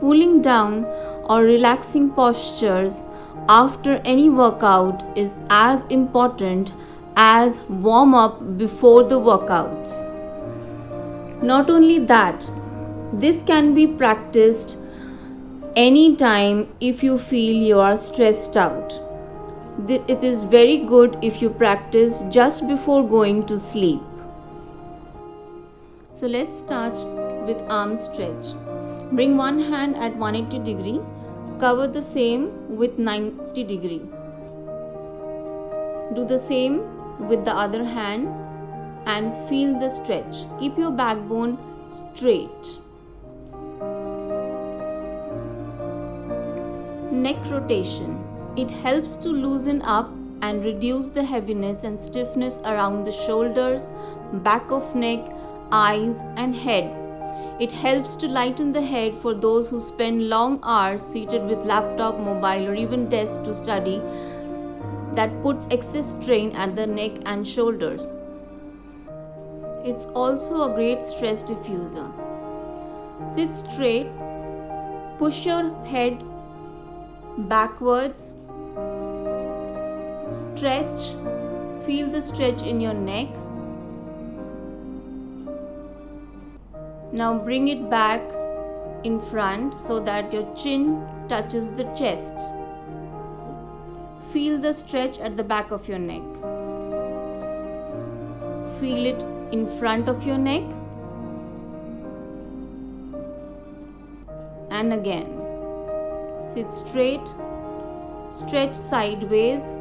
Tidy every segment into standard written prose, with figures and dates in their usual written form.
Cooling down or relaxing postures after any workout is as important as warm up before the workouts. Not only that, this can be practiced anytime if you feel you are stressed out. It is very good if you practice just before going to sleep. So let's start with arm stretch. Bring one hand at 180 degree, cover the same with 90 degree. Do the same with the other hand and feel the stretch. Keep your backbone straight. Neck rotation. It helps to loosen up and reduce the heaviness and stiffness around the shoulders, back of neck, eyes and head. It helps to lighten the head for those who spend long hours seated with laptop, mobile or even desk to study. That puts excess strain at the neck and shoulders. It's also a great stress diffuser. Sit straight, push your head backwards, stretch, feel the stretch in your neck. Now bring it back in front so that your chin touches the chest. Feel the stretch at the back of your neck. Feel it in front of your neck. And again. Sit straight, stretch sideways,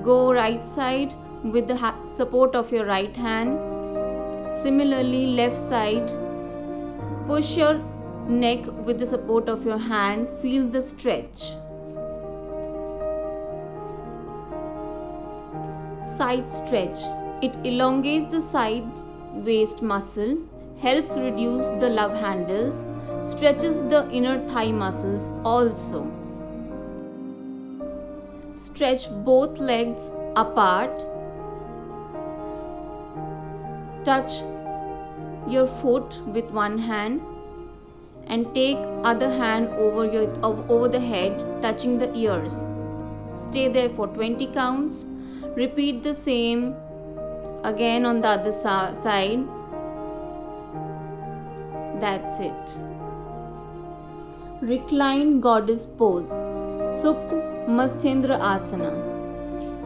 go right side with the support of your right hand. Similarly, left side, push your neck with the support of your hand, feel the stretch. Side stretch. It elongates the side waist muscle, helps reduce the love handles, stretches the inner thigh muscles also. Stretch both legs apart. Touch your foot with one hand and take other hand over the head, touching the ears. Stay there for 20 counts. Repeat the same again on the other side. That's it. Reclined goddess pose, Supta Matsyendra Asana.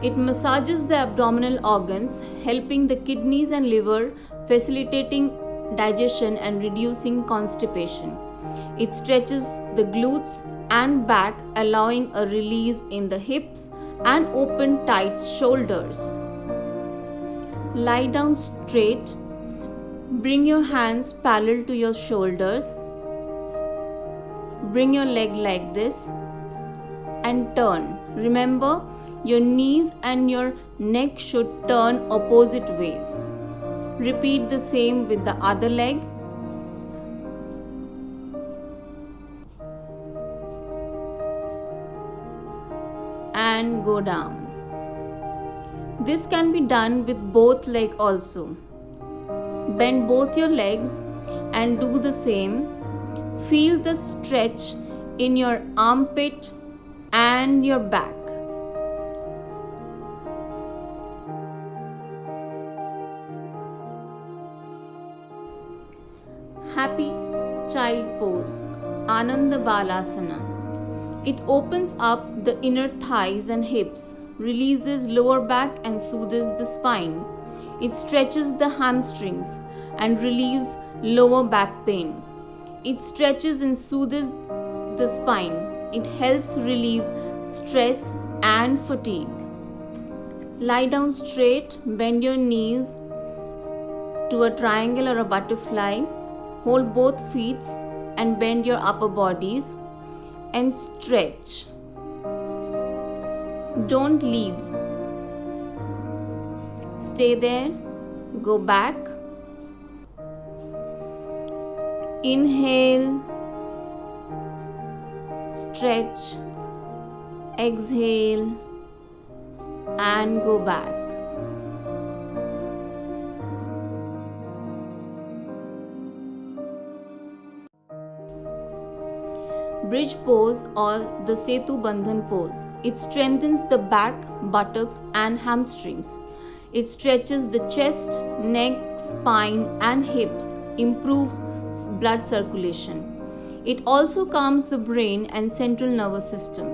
It massages the abdominal organs, helping the kidneys and liver, facilitating digestion and reducing constipation. It stretches the glutes and back, allowing a release in the hips and open tight shoulders. Lie down straight. Bring your hands parallel to your shoulders. Bring your leg like this and turn. Remember, your knees and your neck should turn opposite ways. Repeat the same with the other leg. And go down. This can be done with both legs also. Bend both your legs and do the same. Feel the stretch in your armpit and your back. Happy child pose, Ananda Balasana. It opens up the inner thighs and hips, releases lower back and soothes the spine. It stretches the hamstrings and relieves lower back pain. It stretches and soothes the spine. It helps relieve stress and fatigue. Lie down straight, bend your knees to a triangle or a butterfly. Hold both feet and bend your upper bodies and stretch. Don't leave. Stay there. Go back. Inhale. Stretch. Exhale. And go back. bridge pose or the Setu Bandhan pose. It strengthens the back, buttocks and hamstrings. It stretches the chest, neck, spine and hips, improves blood circulation. It also calms the brain and central nervous system.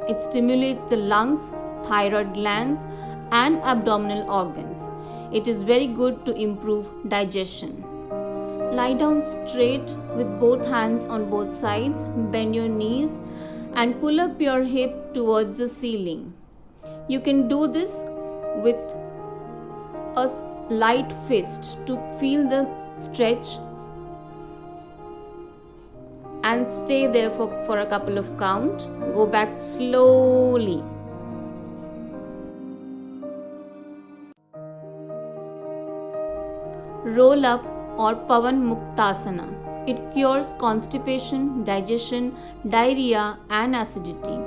It stimulates the lungs, thyroid glands and abdominal organs. It is very good to improve digestion. Lie down straight with both hands on both sides, bend your knees and pull up your hip towards the ceiling. You can do this with a light fist to feel the stretch and stay there for a couple of count. Go back slowly. Roll up or Pavan Muktasana. It cures constipation, digestion, diarrhea and acidity.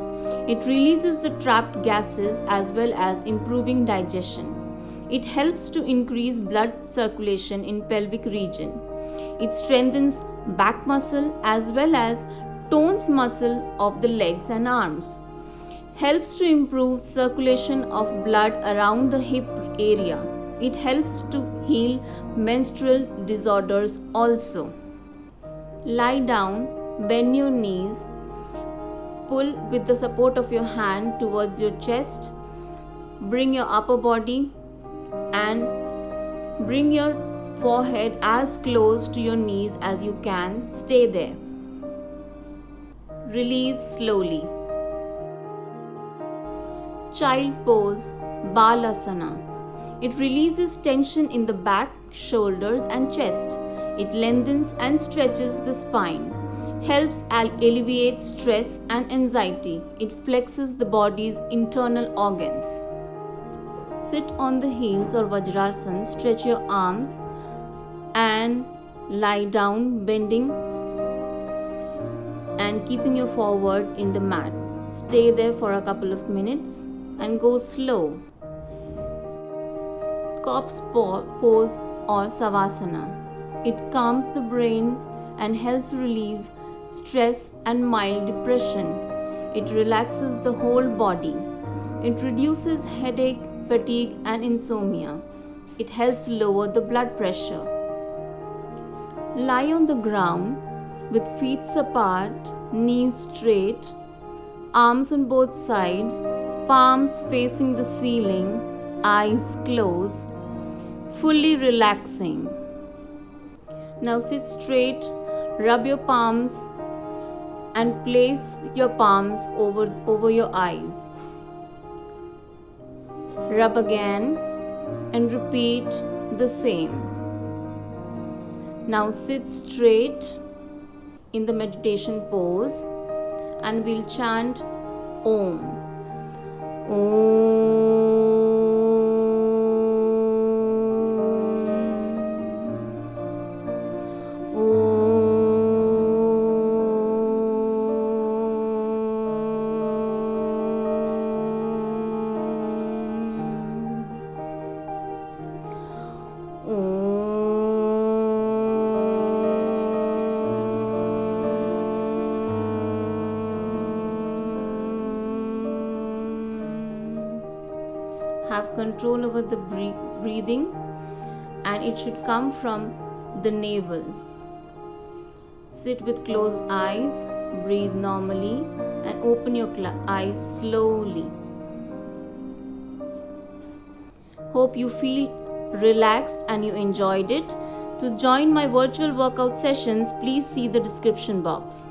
It releases the trapped gases as well as improving digestion. It helps to increase blood circulation in pelvic region. It strengthens back muscle as well as tones muscle of the legs and arms. Helps to improve circulation of blood around the hip area. It helps to heal menstrual disorders also. Lie down, bend your knees, pull with the support of your hand towards your chest, bring your upper body and bring your forehead as close to your knees as you can. Stay there. Release slowly. Child pose, Balasana. It releases tension in the back, shoulders and chest. It lengthens and stretches the spine. Helps alleviate stress and anxiety. It flexes the body's internal organs. Sit on the heels or Vajrasana, stretch your arms and lie down, bending and keeping your forward in the mat. Stay there for a couple of minutes and go slow. Corpse pose or Savasana. It calms the brain and helps relieve stress and mild depression. It relaxes the whole body. It reduces headache, fatigue and insomnia. It helps lower the blood pressure. Lie on the ground with feet apart, knees straight, arms on both sides, palms facing the ceiling, eyes closed, fully relaxing. Now sit straight, rub your palms and place your palms over your eyes. Rub again and repeat the same. Now sit straight in the meditation pose and we'll chant Om. Om. Have control over the breathing and it should come from the navel. Sit with closed eyes, breathe normally and open your eyes slowly. Hope you feel relaxed and you enjoyed it. To join my virtual workout sessions, please see the description box.